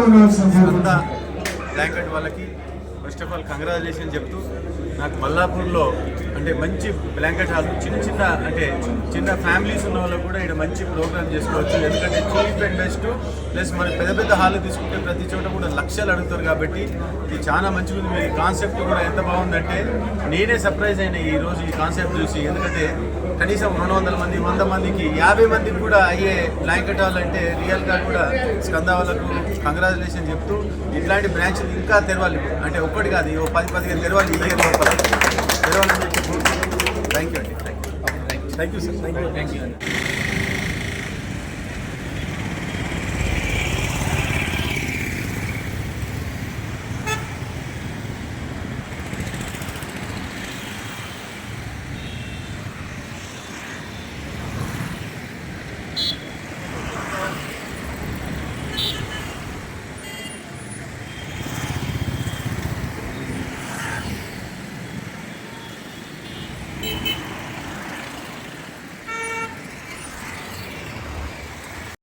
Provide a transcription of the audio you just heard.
Skanda blanket వాళ్ళకి first of all congratulation చెప్తూ నాకు మల్లాపూర్లో అంటే మంచి బ్లాంకెట్ హాల్ చిన్న ఫ్యామిలీస్ ఉన్న వాళ్ళు కూడా ఇక్కడ మంచి ప్రోగ్రామ్ చేసుకోవచ్చు. ఎందుకంటే చీప్ అండ్ బెస్ట్ ప్లస్ మన పెద్ద హాల్ తీసుకుంటే ప్రతి చోట కూడా లక్షలు అడుగుతారు కాబట్టి ఇది చాలా మంచిగా ఉంది. మీ కాన్సెప్ట్ కూడా ఎంత బాగుందంటే నేనే సర్ప్రైజ్ అయినా ఈరోజు ఈ కాన్సెప్ట్ చూసి. ఎందుకంటే కనీసం 200 మంది 100 మందికి 50 మందికి కూడా అయ్యే బ్లాంకెట్ హాల్ అంటే రియల్గా కూడా స్కంద వాళ్ళకు కంగ్రాచులేషన్ చెప్తూ ఇట్లాంటి బ్రాంచ్లు ఇంకా తెరవాలి. అంటే ఒక్కటి కాదు 10-15 తెరవాలి ఈ ఇయర్ లోపల తెరవాలని చెప్పి. థ్యాంక్ యూ అండి. Thank you sir. Thank you అండి.